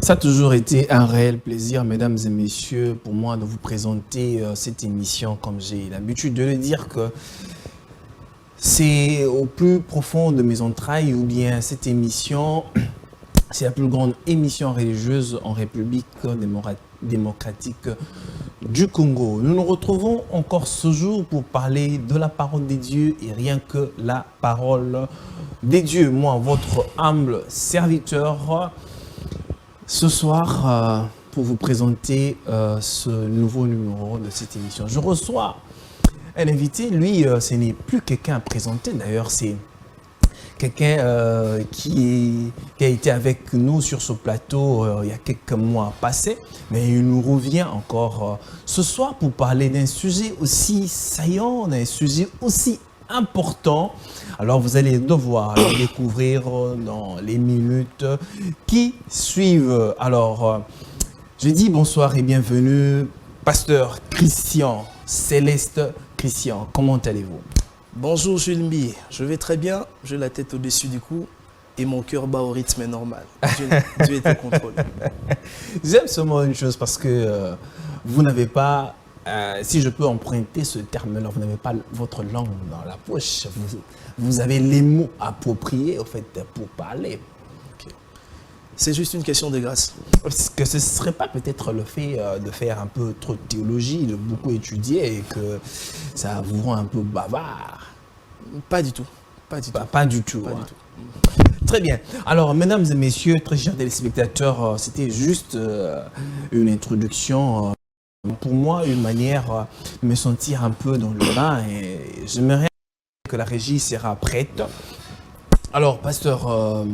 Ça a toujours été un réel plaisir, mesdames et messieurs, pour moi de vous présenter cette émission, comme j'ai l'habitude de le dire, que c'est au plus profond de mes entrailles, ou bien cette émission, c'est la plus grande émission religieuse en République démocratique du Congo. Nous nous retrouvons encore ce jour pour parler de la parole des dieux et rien que la parole des dieux. Moi, votre humble serviteur, ce soir, pour vous présenter ce nouveau numéro de cette émission. Je reçois un invité, lui, ce n'est plus quelqu'un à présenter, d'ailleurs, c'est quelqu'un qui a été avec nous sur ce plateau il y a quelques mois passés, mais il nous revient encore ce soir pour parler d'un sujet aussi saillant, d'un sujet aussi important. Alors vous allez devoir le découvrir dans les minutes qui suivent. Alors je dis bonsoir et bienvenue, pasteur Christian, Céleste Christian. Comment allez-vous? Bonjour Jules Mbi, je vais très bien, j'ai la tête au-dessus du cou et mon cœur bat au rythme normal. Dieu est au contrôle. J'aime seulement une chose parce que vous n'avez pas, si je peux emprunter ce terme-là, vous n'avez pas votre langue dans la poche. Vous avez les mots appropriés, en fait, pour parler. Okay. C'est juste une question de grâce. Est-ce que ce ne serait pas peut-être le fait de faire un peu trop de théologie, de beaucoup étudier et que ça vous rend un peu bavard? Pas du tout. Pas du tout. Pas du tout. Pas hein. du tout. Très bien. Alors, mesdames et messieurs, très chers téléspectateurs, c'était juste une introduction. Pour moi, une manière de me sentir un peu dans le bain et j'aimerais que la régie sera prête. Alors, pasteur,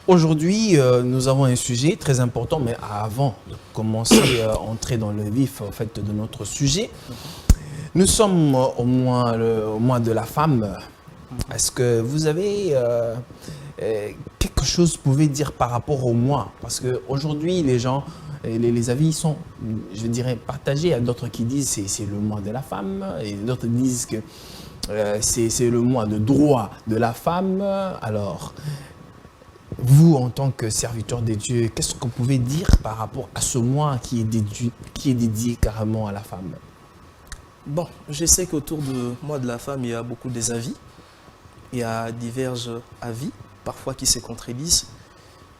aujourd'hui, nous avons un sujet très important, mais avant de commencer à entrer dans le vif en fait, de notre sujet, nous sommes au mois de la femme. Est-ce que vous avez quelque chose que vous pouvez dire par rapport au mois? Parce qu'aujourd'hui, les gens, les avis sont, je dirais, partagés. Il y a d'autres qui disent que c'est le mois de la femme, et d'autres disent que c'est le mois de droit de la femme. Alors, vous, en tant que serviteur de Dieu, qu'est-ce que vous pouvez dire par rapport à ce mois qui est dédié carrément à la femme? Bon, je sais qu'autour du mois de la femme, il y a beaucoup des avis. Il y a divers avis, parfois qui se contredisent.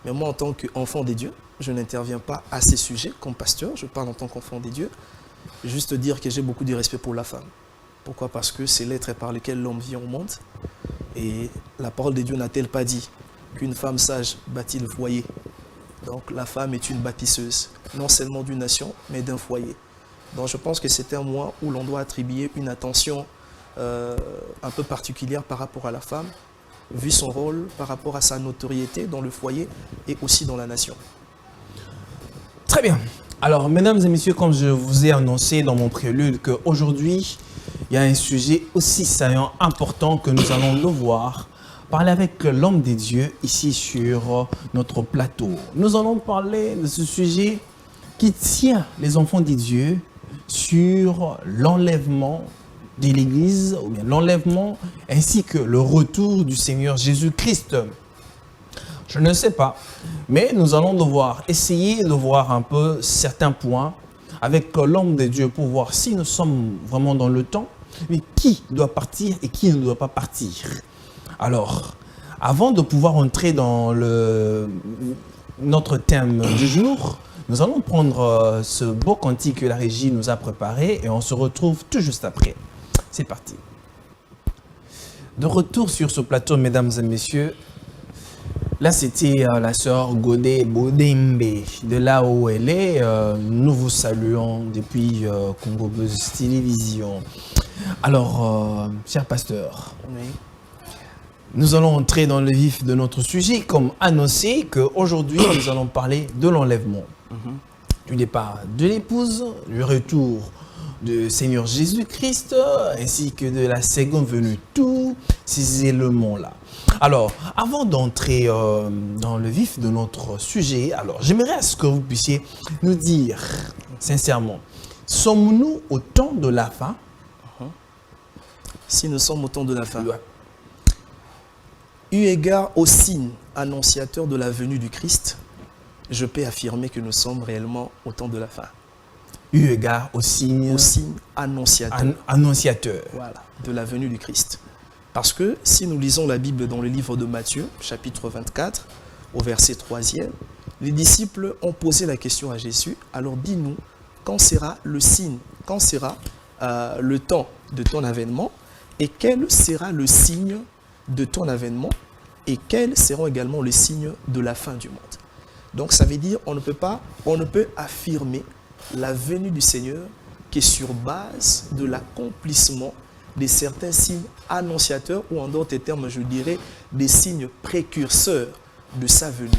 Mais moi, en tant qu'enfant des dieux, je n'interviens pas à ces sujets comme pasteur. Je parle en tant qu'enfant des dieux. Juste dire que j'ai beaucoup de respect pour la femme. Pourquoi? Parce que c'est l'être par lequel l'homme vit au monde. Et la parole de Dieu n'a-t-elle pas dit qu'une femme sage bâtit le foyer? Donc la femme est une bâtisseuse, non seulement d'une nation, mais d'un foyer. Donc je pense que c'est un mois où l'on doit attribuer une attention un peu particulière par rapport à la femme, vu son rôle par rapport à sa notoriété dans le foyer et aussi dans la nation. Très bien. Alors, mesdames et messieurs, comme je vous ai annoncé dans mon prélude qu'aujourd'hui, il y a un sujet aussi saillant, important que nous allons devoir parler avec l'homme des dieux ici sur notre plateau. Nous allons parler de ce sujet qui tient les enfants des dieux sur l'enlèvement de l'Église, ou bien l'enlèvement ainsi que le retour du Seigneur Jésus-Christ. Je ne sais pas, mais nous allons devoir essayer de voir un peu certains points avec l'homme de Dieu pour voir si nous sommes vraiment dans le temps, mais qui doit partir et qui ne doit pas partir. Alors, avant de pouvoir entrer dans notre thème du jour, nous allons prendre ce beau cantique que la régie nous a préparé et on se retrouve tout juste après. C'est parti. De retour sur ce plateau, mesdames et messieurs, là c'était la sœur Godé Bodembe. De là où elle est, nous vous saluons depuis Congo Buzz Télévision. Alors, cher pasteur, Oui. nous allons entrer dans le vif de notre sujet, comme annoncé qu'aujourd'hui nous allons parler de l'enlèvement, du départ de l'épouse, du retour du Seigneur Jésus-Christ, ainsi que de la seconde venue, tous ces éléments-là. Alors, avant d'entrer dans le vif de notre sujet, alors j'aimerais à ce que vous puissiez nous dire, sincèrement, sommes-nous au temps de la fin? Si nous sommes au temps de la fin. Ouais. Eu égard au signe annonciateur de la venue du Christ, je peux affirmer que nous sommes réellement au temps de la fin. Eu égard au signe Annonciateur. Annonciateur. Voilà, de la venue du Christ. Parce que si nous lisons la Bible dans le livre de Matthieu, chapitre 24, au verset 3e, les disciples ont posé la question à Jésus, alors dis-nous, quand sera le signe, quand sera le temps de ton avènement, et quel sera le signe de ton avènement, et quels seront également les signes de la fin du monde. Donc ça veut dire on ne peut affirmer la venue du Seigneur qui est sur base de l'accomplissement de certains signes annonciateurs, ou en d'autres termes, je dirais, des signes précurseurs de sa venue.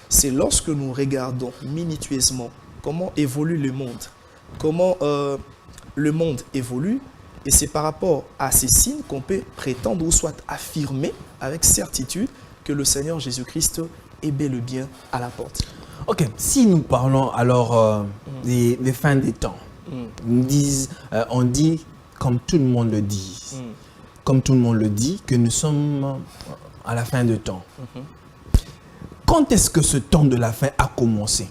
C'est lorsque nous regardons minutieusement comment évolue le monde, comment le monde évolue, et c'est par rapport à ces signes qu'on peut prétendre ou soit affirmer avec certitude que le Seigneur Jésus-Christ est bel et bien à la porte. Ok, si nous parlons alors des fins des temps, on dit, comme tout le monde le dit, que nous sommes à la fin de temps. Quand est-ce que ce temps de la fin a commencé?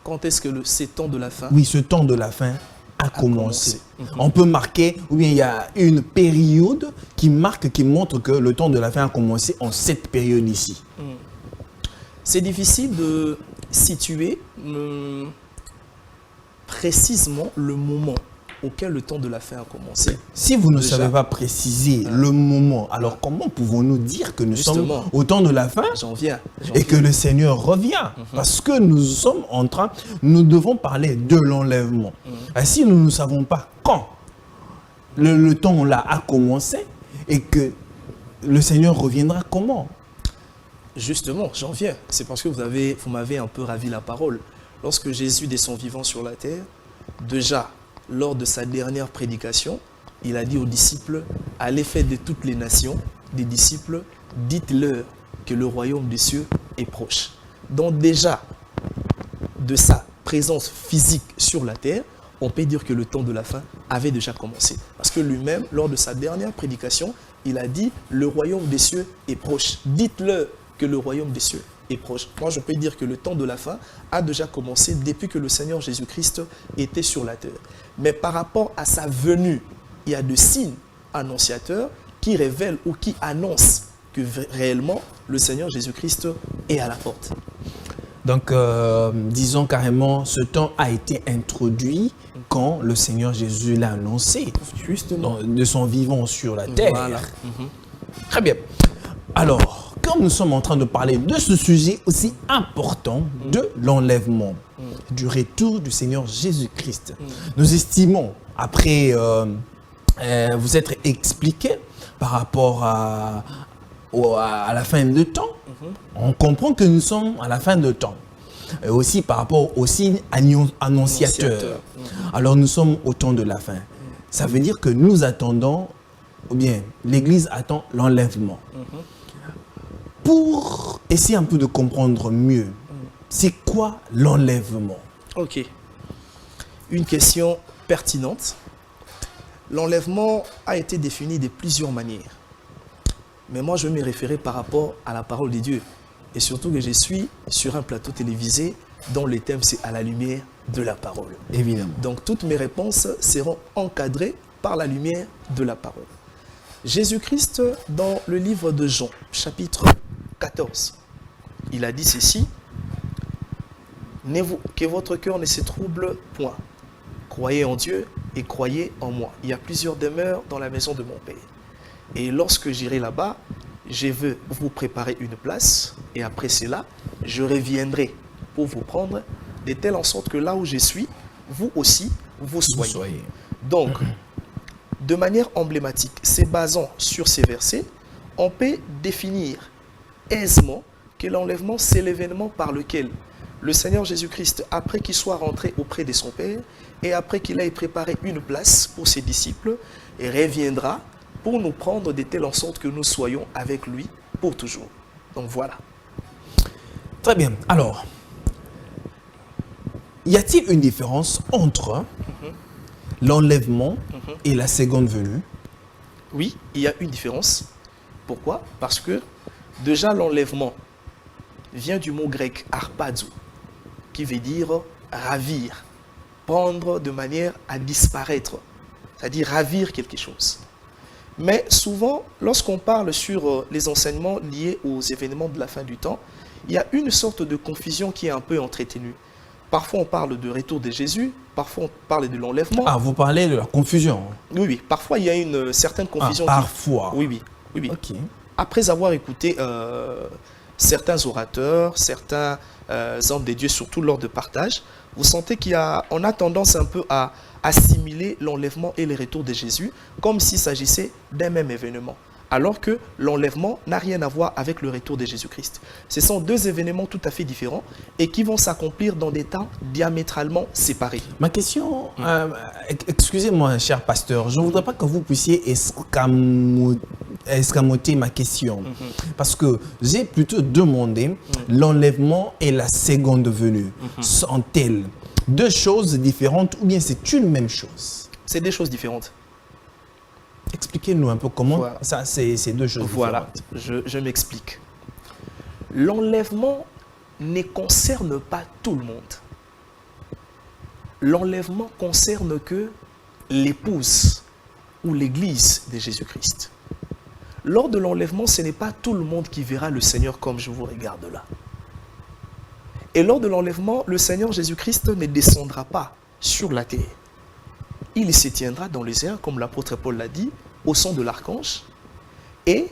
Quand est-ce que ce temps de la fin? Oui, ce temps de la fin a commencé. On peut marquer, ou bien il y a une période qui montre que le temps de la fin a commencé en cette période ici. C'est difficile de situer précisément le moment auquel le temps de la fin a commencé. Si vous ne savez pas préciser le moment, alors comment pouvons-nous dire que nous sommes au temps de la fin et que le Seigneur revient? Parce que nous devons parler de l'enlèvement. Et si nous ne savons pas quand le temps là a commencé et que le Seigneur reviendra comment? Justement, j'en viens. C'est parce que vous m'avez un peu ravi la parole. Lorsque Jésus descend vivant sur la terre, déjà, lors de sa dernière prédication, il a dit aux disciples, à l'effet de toutes les nations, des disciples, dites-leur que le royaume des cieux est proche. Donc déjà, de sa présence physique sur la terre, on peut dire que le temps de la fin avait déjà commencé. Parce que lui-même, lors de sa dernière prédication, il a dit, le royaume des cieux est proche. Dites-leur que le royaume des cieux est proche. Moi, je peux dire que le temps de la fin a déjà commencé depuis que le Seigneur Jésus-Christ était sur la terre. Mais par rapport à sa venue, il y a des signes annonciateurs qui révèlent ou qui annoncent que réellement le Seigneur Jésus-Christ est à la porte. Donc, disons carrément, ce temps a été introduit quand le Seigneur Jésus l'a annoncé, justement, de son vivant sur la terre. Voilà. Très bien. Alors, comme nous sommes en train de parler de ce sujet aussi important de l'enlèvement, du retour du Seigneur Jésus-Christ, nous estimons, après vous être expliqué par rapport à la fin de temps, on comprend que nous sommes à la fin de temps. Et aussi par rapport aux signes annonciateurs. Alors nous sommes au temps de la fin. Ça veut dire que nous attendons, ou bien l'Église attend l'enlèvement. Pour essayer un peu de comprendre mieux, c'est quoi l'enlèvement? Ok. Une question pertinente. L'enlèvement a été défini de plusieurs manières. Mais moi, je vais me référer par rapport à la parole de Dieu. Et surtout que je suis sur un plateau télévisé dont le thème c'est à la lumière de la parole. Évidemment. Donc toutes mes réponses seront encadrées par la lumière de la parole. Jésus-Christ, dans le livre de Jean, chapitre 14, il a dit ceci, que votre cœur ne se trouble point. Croyez en Dieu et croyez en moi. Il y a plusieurs demeures dans la maison de mon Père. Et lorsque j'irai là-bas, je veux vous préparer une place. Et après cela, je reviendrai pour vous prendre de telle en sorte que là où je suis, vous aussi, vous soyez. Donc, de manière emblématique, se basant sur ces versets, on peut définir aisément que l'enlèvement, c'est l'événement par lequel le Seigneur Jésus-Christ, après qu'il soit rentré auprès de son Père, et après qu'il ait préparé une place pour ses disciples, reviendra pour nous prendre de telle en sorte que nous soyons avec lui pour toujours. Donc voilà. Très bien. Alors, y a-t-il une différence entre l'enlèvement et la seconde venue? Oui, il y a une différence. Pourquoi? Parce que déjà l'enlèvement vient du mot grec harpazo, qui veut dire ravir, prendre de manière à disparaître, c'est-à-dire ravir quelque chose. Mais souvent, lorsqu'on parle sur les enseignements liés aux événements de la fin du temps, il y a une sorte de confusion qui est un peu entretenue. Parfois, on parle de retour de Jésus, parfois, on parle de l'enlèvement. Ah, vous parlez de la confusion. Oui, oui. Parfois, il y a une certaine confusion. Parfois. Oui, oui. Oui, oui. Ok. Après avoir écouté certains orateurs, certains hommes de Dieu, surtout lors de partage, vous sentez qu'on a tendance un peu à assimiler l'enlèvement et le retour de Jésus comme s'il s'agissait d'un même événement. Alors que l'enlèvement n'a rien à voir avec le retour de Jésus-Christ. Ce sont deux événements tout à fait différents et qui vont s'accomplir dans des temps diamétralement séparés. Ma question, excusez-moi, cher pasteur, je ne voudrais pas que vous puissiez escamoter ma question. Parce que j'ai plutôt demandé l'enlèvement et la seconde venue. Sont-elles deux choses différentes ou bien c'est une même chose? C'est des choses différentes. Expliquez-nous un peu comment Voilà. ça, c'est deux choses Voilà, différentes. je m'explique. L'enlèvement ne concerne pas tout le monde. L'enlèvement concerne que l'épouse ou l'église de Jésus-Christ. Lors de l'enlèvement, ce n'est pas tout le monde qui verra le Seigneur comme je vous regarde là. Et lors de l'enlèvement, le Seigneur Jésus-Christ ne descendra pas sur la terre. Il se tiendra dans les airs, comme l'apôtre Paul l'a dit, au son de l'archange. Et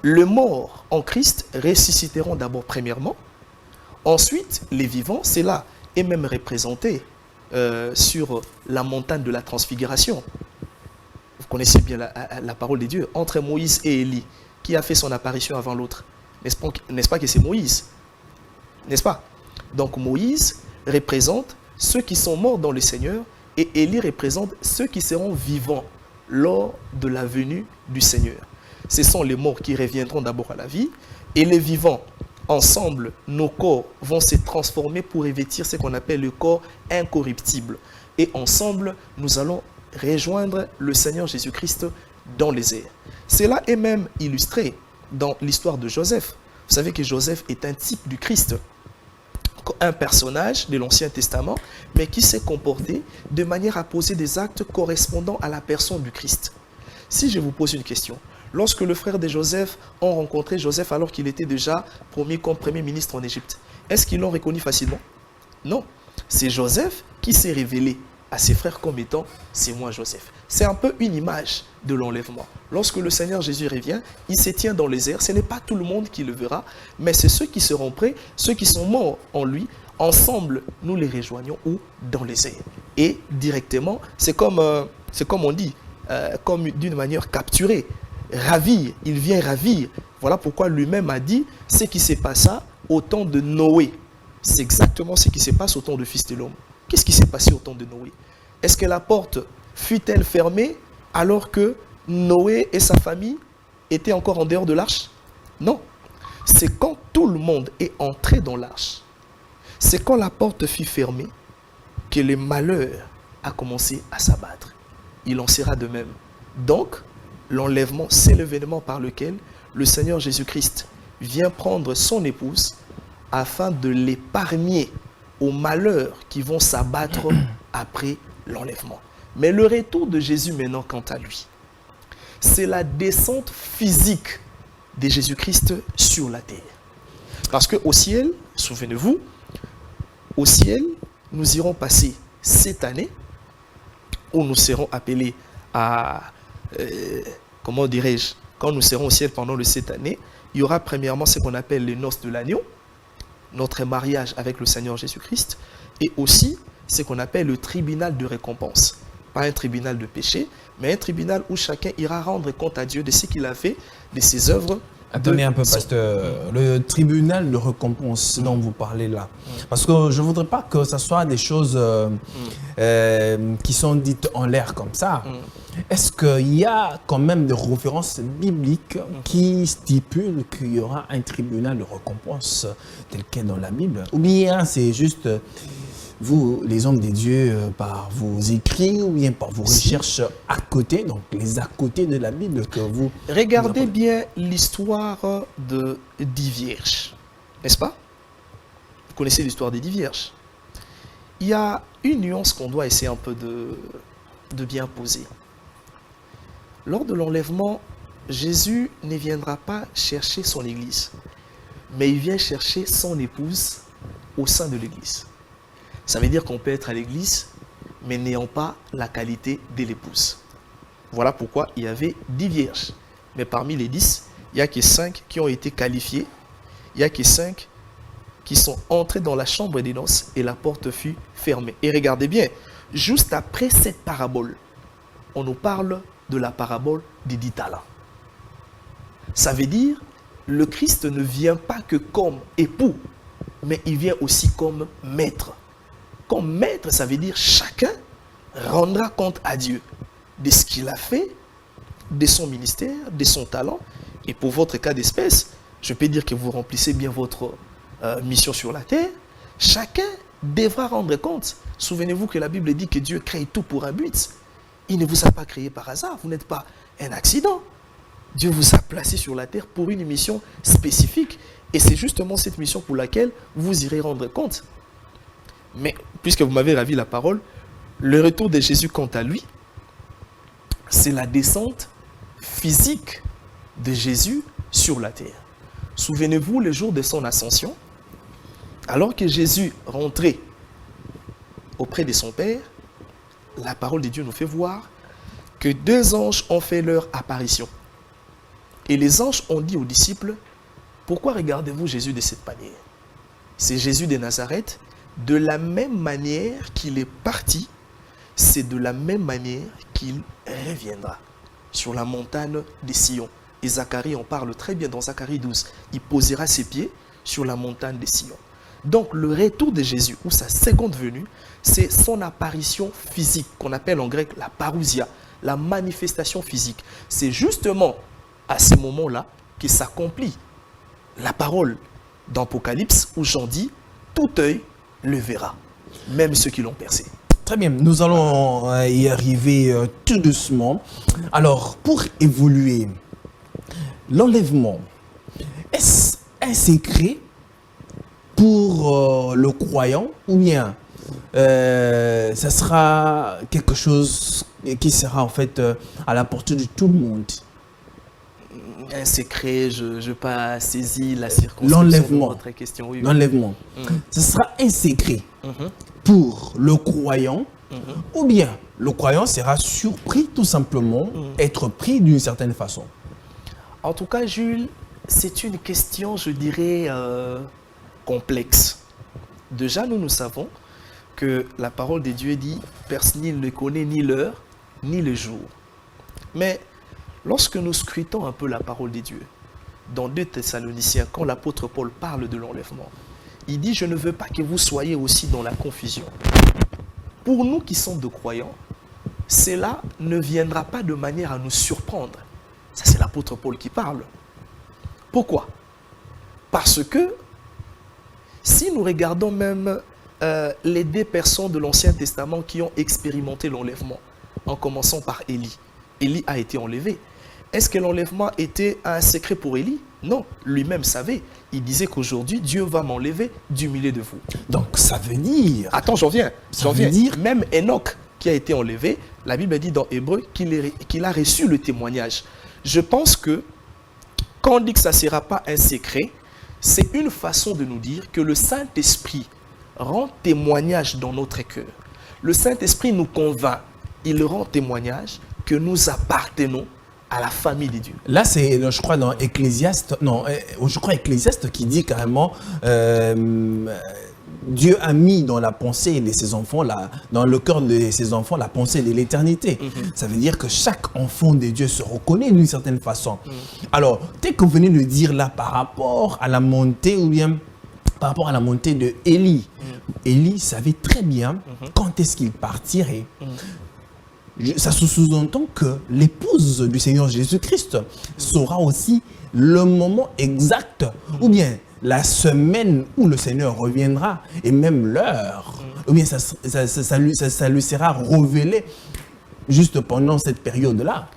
les morts en Christ ressusciteront d'abord premièrement. Ensuite, les vivants, c'est là, et même représenté sur la montagne de la transfiguration. Vous connaissez bien la parole de Dieu. Entre Moïse et Élie, qui a fait son apparition avant l'autre? N'est-ce pas que c'est Moïse? N'est-ce pas? Donc Moïse représente ceux qui sont morts dans le Seigneur et Élie représente ceux qui seront vivants lors de la venue du Seigneur. Ce sont les morts qui reviendront d'abord à la vie et les vivants, ensemble, nos corps vont se transformer pour revêtir ce qu'on appelle le corps incorruptible. Et ensemble, nous allons rejoindre le Seigneur Jésus-Christ dans les airs. Cela est même illustré dans l'histoire de Joseph. Vous savez que Joseph est un type du Christ, un personnage de l'Ancien Testament, mais qui s'est comporté de manière à poser des actes correspondant à la personne du Christ. Si je vous pose une question, lorsque le frère de Joseph ont rencontré Joseph alors qu'il était déjà promis comme premier ministre en Égypte, est-ce qu'ils l'ont reconnu facilement? Non. C'est Joseph qui s'est révélé à ses frères comme étant « c'est moi Joseph ». C'est un peu une image de l'enlèvement. Lorsque le Seigneur Jésus revient, il se tient dans les airs. Ce n'est pas tout le monde qui le verra, mais c'est ceux qui seront prêts, ceux qui sont morts en lui. Ensemble, nous les rejoignons ou dans les airs. Et directement, c'est comme on dit, comme d'une manière capturée. Ravir, il vient ravir. Voilà pourquoi lui-même a dit ce qui s'est passé au temps de Noé. C'est exactement ce qui se passe au temps du Fils de l'homme. Qu'est-ce qui s'est passé au temps de Noé? Est-ce que la porte fut-elle fermée alors que Noé et sa famille étaient encore en dehors de l'arche? Non. C'est quand tout le monde est entré dans l'arche, c'est quand la porte fut fermée que le malheur a commencé à s'abattre. Il en sera de même. Donc, l'enlèvement, c'est l'événement par lequel le Seigneur Jésus-Christ vient prendre son épouse afin de l'épargner aux malheurs qui vont s'abattre après l'enlèvement. Mais le retour de Jésus maintenant, quant à lui, c'est la descente physique de Jésus-Christ sur la terre. Parce qu'au ciel, souvenez-vous, au ciel, nous irons passer cette année où nous serons appelés à, comment dirais-je, quand nous serons au ciel pendant cette année, il y aura premièrement ce qu'on appelle les noces de l'agneau, notre mariage avec le Seigneur Jésus-Christ, et aussi ce qu'on appelle le tribunal de récompense. Pas un tribunal de péché, mais un tribunal où chacun ira rendre compte à Dieu de ce qu'il a fait, de ses œuvres. Attendez un peu, pasteur. Le tribunal de récompense dont vous parlez là. Parce que je ne voudrais pas que ce soit des choses qui sont dites en l'air comme ça. Est-ce qu'il y a quand même des références bibliques qui stipulent qu'il y aura un tribunal de récompense tel quel dans la Bible? Ou bien c'est juste vous, les hommes des dieux, par vos écrits ou bien par vos recherches à côté, donc les à côté de la Bible que vous... Regardez bien l'histoire de 10 vierges, n'est-ce pas? Vous connaissez l'histoire des 10 vierges. Il y a une nuance qu'on doit essayer un peu de bien poser. Lors de l'enlèvement, Jésus ne viendra pas chercher son église, mais il vient chercher son épouse au sein de l'église. Ça veut dire qu'on peut être à l'église, mais n'ayant pas la qualité de l'épouse. Voilà pourquoi il y avait 10 vierges. Mais parmi les 10, il n'y a que 5 qui ont été qualifiées. Il n'y a que 5 qui sont entrés dans la chambre des noces et la porte fut fermée. Et regardez bien, juste après cette parabole, on nous parle de la parabole des 10 talents. Ça veut dire, le Christ ne vient pas que comme époux, mais il vient aussi comme maître. Comme maître, ça veut dire chacun rendra compte à Dieu de ce qu'il a fait, de son ministère, de son talent. Et pour votre cas d'espèce, je peux dire que vous remplissez bien votre mission sur la terre. Chacun devra rendre compte. Souvenez-vous que la Bible dit que Dieu crée tout pour un but. Il ne vous a pas créé par hasard. Vous n'êtes pas un accident. Dieu vous a placé sur la terre pour une mission spécifique. Et c'est justement cette mission pour laquelle vous irez rendre compte. Mais puisque vous m'avez ravi la parole, le retour de Jésus quant à lui, c'est la descente physique de Jésus sur la terre. Souvenez-vous, le jour de son ascension, alors que Jésus rentrait auprès de son Père, la parole de Dieu nous fait voir que 2 anges ont fait leur apparition. Et les anges ont dit aux disciples, pourquoi regardez-vous Jésus de cette manière? C'est Jésus de Nazareth. De la même manière qu'il est parti, c'est de la même manière qu'il reviendra sur la montagne des Sion. Et Zacharie en parle très bien dans Zacharie 12. Il posera ses pieds sur la montagne des Sion. Donc le retour de Jésus, ou sa seconde venue, c'est son apparition physique, qu'on appelle en grec la parousia, la manifestation physique. C'est justement à ce moment-là que s'accomplit la parole d'Apocalypse où Jean dit « Tout œil le verra, même ceux qui l'ont percé. » Très bien, nous allons y arriver tout doucement. Alors, pour évoluer, l'enlèvement, est-ce un secret pour le croyant ou bien ça sera quelque chose qui sera en fait à la portée de tout le monde? Un secret, je n'ai pas saisi la circonscription de votre question. Oui, oui. L'enlèvement, ce sera un secret pour le croyant ou bien le croyant sera surpris tout simplement, être pris d'une certaine façon? En tout cas, Jules, c'est une question, je dirais, complexe. Déjà, nous savons que la parole de Dieu dit « Personne ne connaît ni l'heure, ni le jour ». Mais lorsque nous scrutons un peu la parole de Dieu, dans 2 Thessaloniciens, quand l'apôtre Paul parle de l'enlèvement, il dit « Je ne veux pas que vous soyez aussi dans la confusion ». Pour nous qui sommes de croyants, cela ne viendra pas de manière à nous surprendre. Ça, c'est l'apôtre Paul qui parle. Pourquoi? Parce que si nous regardons même les 2 personnes de l'Ancien Testament qui ont expérimenté l'enlèvement, en commençant par Élie. Élie a été enlevé. Est-ce que l'enlèvement était un secret pour Élie? Non, lui-même savait. Il disait qu'aujourd'hui, Dieu va m'enlever du milieu de vous. Donc ça veut dire... Attends, j'en viens. Dire... Même Enoch qui a été enlevé, la Bible dit dans Hébreu qu'il a reçu le témoignage. Je pense que quand on dit que ça ne sera pas un secret, c'est une façon de nous dire que le Saint-Esprit rend témoignage dans notre cœur. Le Saint-Esprit nous convainc, il rend témoignage que nous appartenons à la famille de Dieu. Là, c'est, je crois, dans Ecclésiaste, Ecclésiaste qui dit carrément Dieu a mis dans la pensée de ses enfants, dans le cœur de ses enfants, la pensée de l'éternité. Ça veut dire que chaque enfant de Dieu se reconnaît d'une certaine façon. Alors, tel que vous venez de dire là, par rapport à la montée, ou bien par rapport à la montée de Élie, Élie savait très bien quand est-ce qu'il partirait. Ça sous-entend que l'épouse du Seigneur Jésus-Christ saura aussi le moment exact, ou bien la semaine où le Seigneur reviendra, et même l'heure. ou bien ça lui sera révélé juste pendant cette période-là?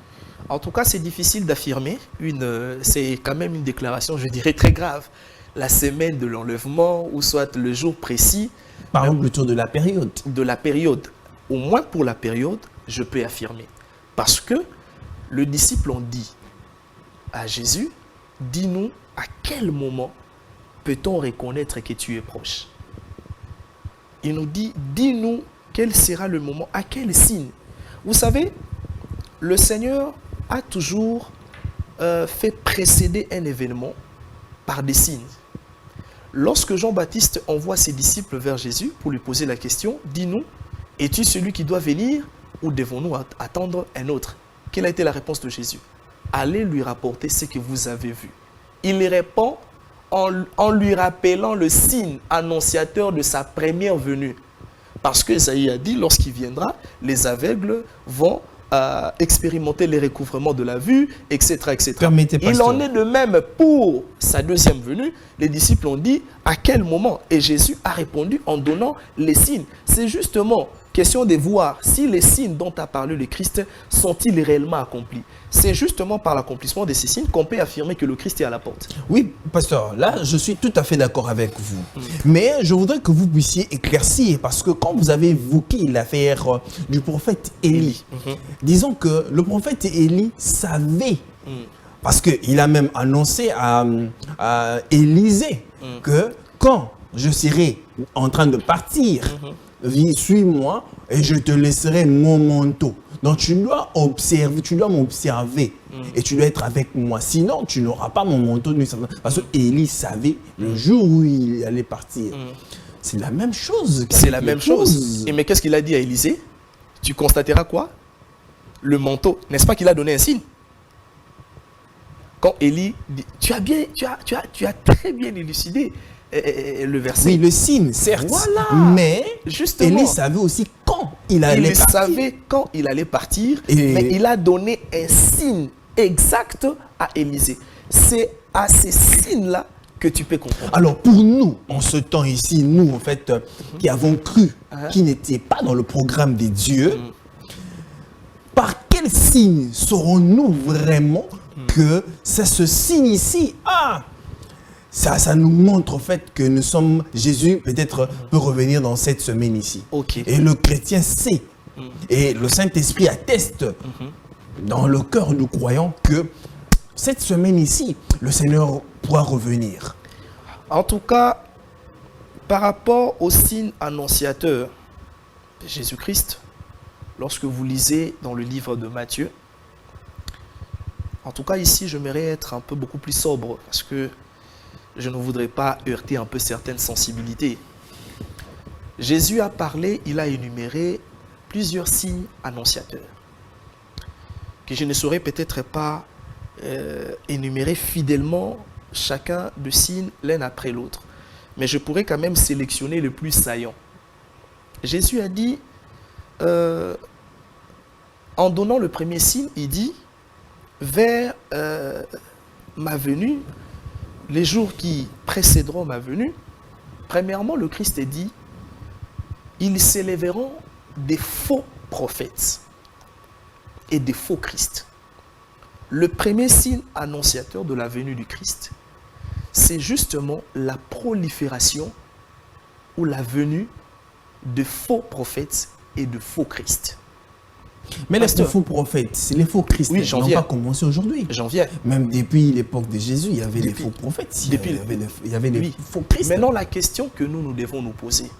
En tout cas, c'est difficile d'affirmer. C'est quand même une déclaration, je dirais, très grave. La semaine de l'enlèvement, ou soit le jour précis. Parlons plutôt de la période. De la période. Au moins pour la période, je peux affirmer. Parce que le disciple ont dit à Jésus, dis-nous à quel moment peut-on reconnaître que tu es proche? Il nous dit, dis-nous quel sera le moment, à quel signe. Vous savez, le Seigneur a toujours fait précéder un événement par des signes. Lorsque Jean-Baptiste envoie ses disciples vers Jésus pour lui poser la question, dis-nous, es-tu celui qui doit venir ou devons-nous attendre un autre? Quelle a été la réponse de Jésus? Allez lui rapporter ce que vous avez vu. Il répond en lui rappelant le signe annonciateur de sa première venue. Parce que Isaïe a dit, lorsqu'il viendra, les aveugles vont expérimenter les recouvrements de la vue, etc. etc. Il en est de même pour sa deuxième venue. Les disciples ont dit, à quel moment? Et Jésus a répondu en donnant les signes. C'est justement question de voir si les signes dont a parlé le Christ sont-ils réellement accomplis. C'est justement par l'accomplissement de ces signes qu'on peut affirmer que le Christ est à la porte. Oui, pasteur, là, je suis tout à fait d'accord avec vous. Mais je voudrais que vous puissiez éclaircir, parce que quand vous avez évoqué l'affaire du prophète Élie, disons que le prophète Élie savait, parce qu'il a même annoncé à Élisée que quand je serai en train de partir, suis-moi et je te laisserai mon manteau. Donc tu dois observer, tu dois m'observer et tu dois être avec moi. Sinon, tu n'auras pas mon manteau. Parce que Élie savait le jour où il allait partir. C'est la même chose. C'est la même chose. Et mais qu'est-ce qu'il a dit à Élisée? Tu constateras quoi? Le manteau. N'est-ce pas qu'il a donné un signe? Quand Élie dit, tu as très bien élucidé le verset. Oui, le signe, certes. Voilà. Mais justement, Élie savait aussi quand il allait partir. Il savait quand il allait partir, mais il a donné un signe exact à Élisée. C'est à ces signes-là que tu peux comprendre. Alors pour nous, en ce temps ici, nous en fait, qui avons cru, qui n'étaient pas dans le programme des dieux, par quel signe saurons-nous vraiment que c'est ce signe ici? Ça nous montre en fait que nous sommes, Jésus peut-être peut revenir dans cette semaine ici. Et le chrétien sait, et le Saint-Esprit atteste dans le cœur du croyant que cette semaine ici, le Seigneur pourra revenir. En tout cas, par rapport au signe annonciateur de Jésus-Christ, lorsque vous lisez dans le livre de Matthieu, en tout cas ici, j'aimerais être un peu beaucoup plus sobre parce que je ne voudrais pas heurter un peu certaines sensibilités. Jésus a parlé, il a énuméré plusieurs signes annonciateurs que je ne saurais peut-être pas énumérer fidèlement chacun de signes l'un après l'autre. Mais je pourrais quand même sélectionner le plus saillant. Jésus a dit, en donnant le premier signe, il dit, vers ma venue, les jours qui précéderont ma venue, premièrement, le Christ est dit, ils s'élèveront des faux prophètes et des faux Christ. Le premier signe annonciateur de la venue du Christ, c'est justement la prolifération ou la venue de faux prophètes et de faux Christ. Mais les faux prophètes, c'est les faux Christ. Oui, n'ont pas commencé aujourd'hui. J'en viens. Même depuis l'époque de Jésus, il y avait les faux prophètes. Il y avait les faux Christ. Maintenant, la question que nous devons nous poser,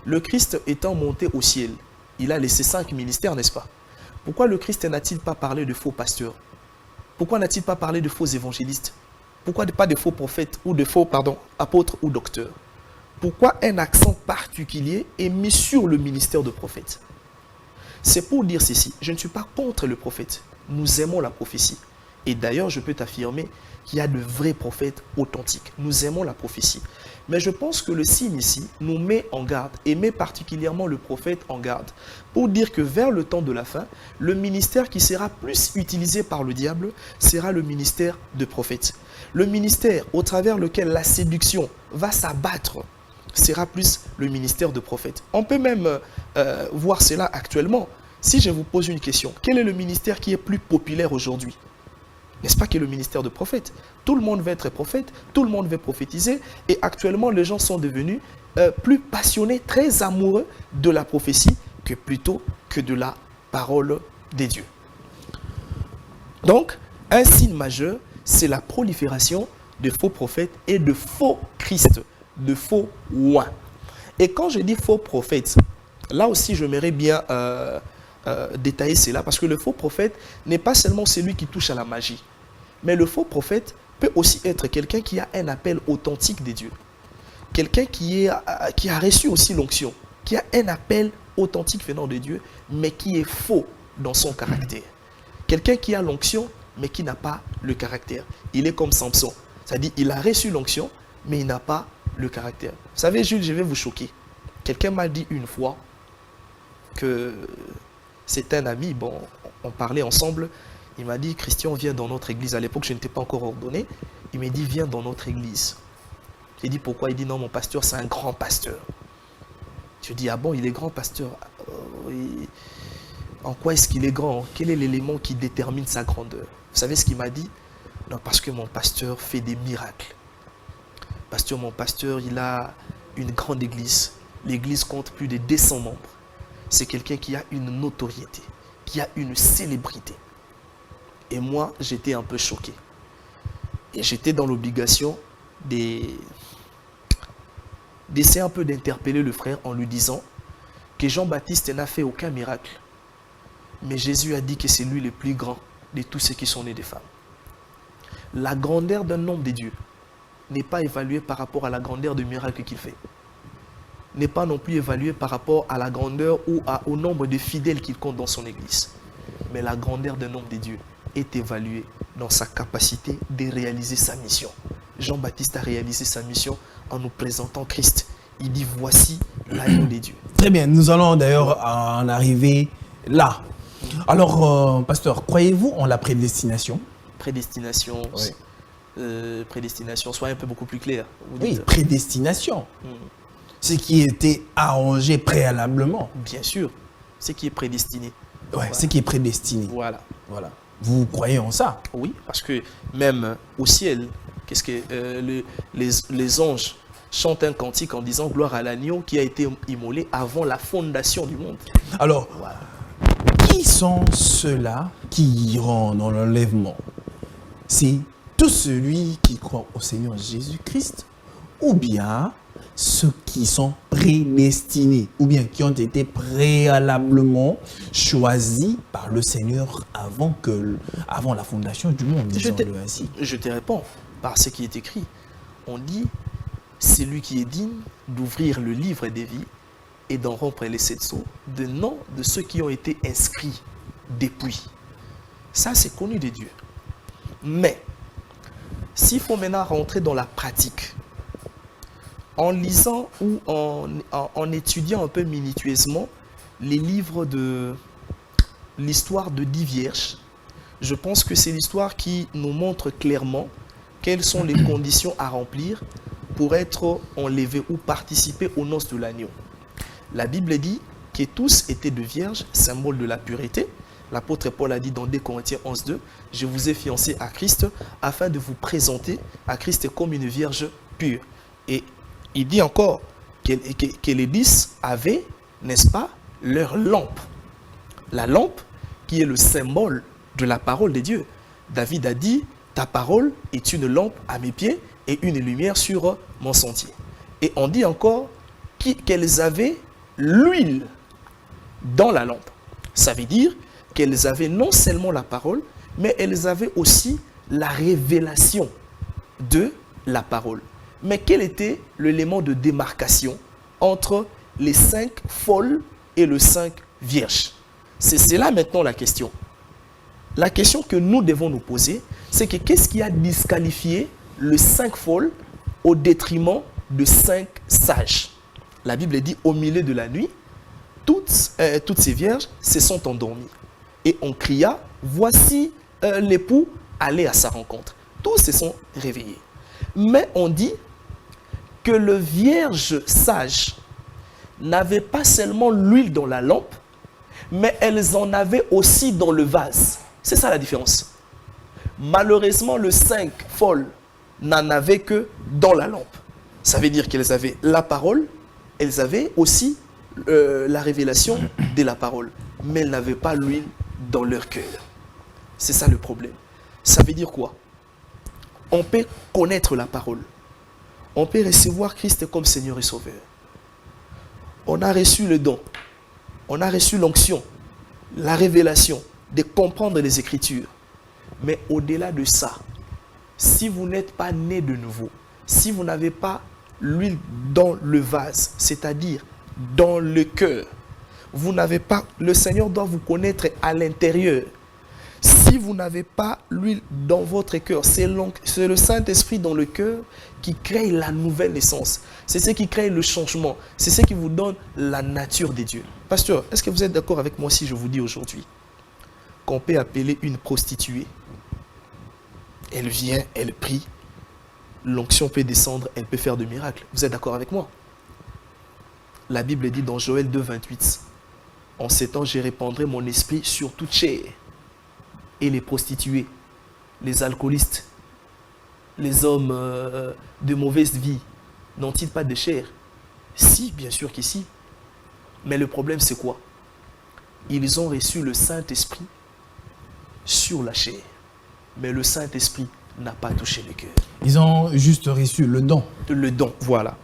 le Christ étant monté au ciel, il a laissé 5 ministères, n'est-ce pas? Pourquoi le Christ n'a-t-il pas parlé de faux pasteurs? Pourquoi n'a-t-il pas parlé de faux évangélistes? Pourquoi pas de faux prophètes ou de faux, apôtres ou docteurs? Pourquoi un accent particulier est mis sur le ministère de prophète? C'est pour dire ceci, je ne suis pas contre le prophète. Nous aimons la prophétie. Et d'ailleurs, je peux t'affirmer qu'il y a de vrais prophètes authentiques. Nous aimons la prophétie. Mais je pense que le signe ici nous met en garde, et met particulièrement le prophète en garde, pour dire que vers le temps de la fin, le ministère qui sera plus utilisé par le diable sera le ministère de prophète. Le ministère au travers lequel la séduction va s'abattre sera plus le ministère de prophète. On peut même voir cela actuellement. Si je vous pose une question, quel est le ministère qui est plus populaire aujourd'hui? N'est-ce pas que le ministère de prophète? Tout le monde veut être prophète, tout le monde veut prophétiser, et actuellement les gens sont devenus plus passionnés, très amoureux de la prophétie que plutôt que de la parole des dieux. Donc, un signe majeur, c'est la prolifération de faux prophètes et de faux Christ, de faux rois. Et quand je dis faux prophète, là aussi j'aimerais bien détailler cela, parce que le faux prophète n'est pas seulement celui qui touche à la magie, mais le faux prophète peut aussi être quelqu'un qui a un appel authentique des dieux, quelqu'un qui a reçu aussi l'onction, qui a un appel authentique venant de Dieu, mais qui est faux dans son caractère. Quelqu'un qui a l'onction, mais qui n'a pas le caractère. Il est comme Samson, c'est-à-dire il a reçu l'onction, mais il n'a pas le caractère. Vous savez, Jules, je vais vous choquer. Quelqu'un m'a dit une fois que c'est un ami, bon, on parlait ensemble, il m'a dit, Christian, viens dans notre église. À l'époque, je n'étais pas encore ordonné. Il m'a dit, viens dans notre église. J'ai dit, pourquoi? Il dit, non, mon pasteur, c'est un grand pasteur. Je dis, ah bon, il est grand pasteur? Oui. En quoi est-ce qu'il est grand? Quel est l'élément qui détermine sa grandeur? Vous savez ce qu'il m'a dit? Non, parce que mon pasteur fait des miracles. Mon pasteur, il a une grande église. L'église compte plus de 200 membres. C'est quelqu'un qui a une notoriété, qui a une célébrité. Et moi, j'étais un peu choqué. Et j'étais dans l'obligation d'essayer un peu d'interpeller le frère en lui disant que Jean-Baptiste n'a fait aucun miracle. Mais Jésus a dit que c'est lui le plus grand de tous ceux qui sont nés des femmes. La grandeur d'un homme de Dieu n'est pas évaluée par rapport à la grandeur du miracle qu'il fait. N'est pas non plus évaluée par rapport à la grandeur ou au nombre de fidèles qu'il compte dans son église. Mais la grandeur d'un homme de Dieu est évaluée dans sa capacité de réaliser sa mission. Jean-Baptiste a réalisé sa mission en nous présentant Christ. Il dit, voici l'agneau de Dieu. Très bien, nous allons d'ailleurs en arriver là. Alors, pasteur, croyez-vous en la prédestination? Prédestination, oui. Prédestination, soyez un peu beaucoup plus clair. Oui, prédestination. Ce qui était arrangé préalablement. Bien sûr, ce qui est prédestiné. Ouais, voilà. Ce qui est prédestiné. Voilà. Voilà. Vous croyez en ça? Oui, parce que même au ciel, qu'est-ce que les anges chantent un cantique en disant gloire à l'agneau qui a été immolé avant la fondation du monde. Alors, voilà. Qui sont ceux-là qui iront dans l'enlèvement? C'est tout celui qui croit au Seigneur Jésus-Christ, ou bien ceux qui sont prédestinés, ou bien qui ont été préalablement choisis par le Seigneur avant la fondation du monde, disons-le ainsi. Je te réponds par ce qui est écrit. On dit, c'est lui qui est digne d'ouvrir le livre des vies et d'en rompre les 7 sceaux, de nom de ceux qui ont été inscrits depuis. Ça, c'est connu de Dieu. Mais, s'il faut maintenant rentrer dans la pratique, en lisant ou en étudiant un peu minutieusement les livres de l'histoire de 10 vierges, je pense que c'est l'histoire qui nous montre clairement quelles sont les conditions à remplir pour être enlevés ou participer aux noces de l'agneau. La Bible dit que tous étaient de vierges, symbole de la pureté. L'apôtre Paul a dit dans 2 Corinthiens 11:2, « Je vous ai fiancés à Christ afin de vous présenter à Christ comme une vierge pure. » Et il dit encore que les 10 avaient, n'est-ce pas, leur lampe. La lampe qui est le symbole de la parole de Dieu. David a dit, « Ta parole est une lampe à mes pieds et une lumière sur mon sentier. » Et on dit encore qu'elles avaient l'huile dans la lampe. Ça veut dire qu'elles avaient non seulement la parole, mais elles avaient aussi la révélation de la parole. Mais quel était l'élément de démarcation entre les 5 folles et les 5 vierges? C'est là maintenant la question. La question que nous devons nous poser, c'est que qu'est-ce qui a disqualifié les 5 folles au détriment de 5 sages? La Bible dit, au milieu de la nuit, toutes ces vierges se sont endormies. Et on cria, voici l'époux, allez à sa rencontre. Tous se sont réveillés. Mais on dit que le vierge sage n'avait pas seulement l'huile dans la lampe, mais elles en avaient aussi dans le vase. C'est ça la différence. Malheureusement, le 5 folles n'en avaient que dans la lampe. Ça veut dire qu'elles avaient la parole, elles avaient aussi la révélation de la parole, mais elles n'avaient pas l'huile dans leur cœur. C'est ça le problème. Ça veut dire quoi? On peut connaître la parole. On peut recevoir Christ comme Seigneur et Sauveur. On a reçu le don. On a reçu l'onction, la révélation, de comprendre les Écritures. Mais au-delà de ça, si vous n'êtes pas né de nouveau, si vous n'avez pas l'huile dans le vase, c'est-à-dire dans le cœur, vous n'avez pas, le Seigneur doit vous connaître à l'intérieur. Si vous n'avez pas l'huile dans votre cœur, c'est le Saint-Esprit dans le cœur qui crée la nouvelle naissance. C'est ce qui crée le changement. C'est ce qui vous donne la nature des dieux. Pasteur, est-ce que vous êtes d'accord avec moi si je vous dis aujourd'hui qu'on peut appeler une prostituée? Elle vient, elle prie, l'onction peut descendre, elle peut faire de miracles. Vous êtes d'accord avec moi? La Bible dit dans Joël 2, 28, « En ces temps, je répandrai mon esprit sur toute chair. » Et les prostituées, les alcoolistes, les hommes de mauvaise vie, n'ont-ils pas de chair? Si, bien sûr qu'ici. Mais le problème, c'est quoi? Ils ont reçu le Saint-Esprit sur la chair. Mais le Saint-Esprit n'a pas touché le cœur. Ils ont juste reçu le don. Le don, voilà.